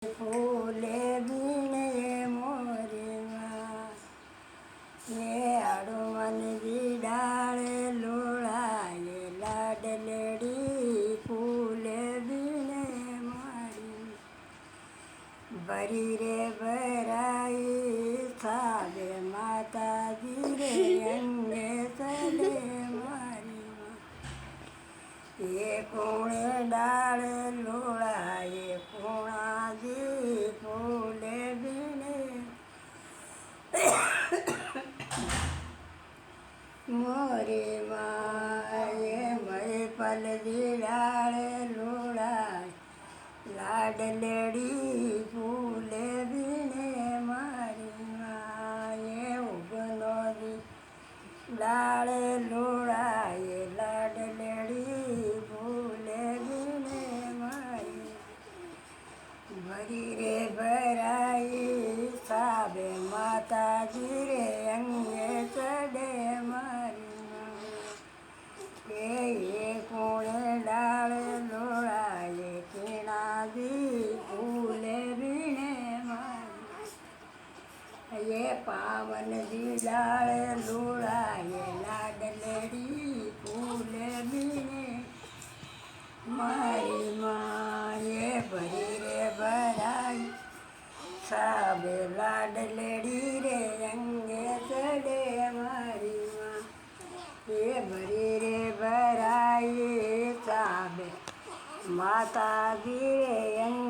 ફૂલે બીને મોરીમાં એ આડું મન ડાળે લોળાએ લાડલેડી ફૂલે બીને મારી ભરી રે ભરાઈ સાબે માતાજી રે અંગે સડે મારી એ કોણે ડાળે લોળાએ કોણાજી ફૂલે બીને મોરી માએ મય પલજી ડાળે લોળાય લાડલેડી ફૂલે બીને મારી માએ ઉગનો ડાળે લોળાએ લાડલેડી ફૂલે બીને મારી ભરી રે ભરાઈ સાબે માતાજી રે અંગે ચડે મારી એ કોણે ડાળે લોળાએ કીણાજી ફૂલે બીને મારી એ પાવનજી ડાળે લોળાએ લાડલેડી ફૂલે બીને મારી માએ ભરી રે ભરાઈ સાબે લાડલેડી રે અંગે ચડે મારી માં એ ભરી રે ભરાઈ સાબે માતાજી રે અંગે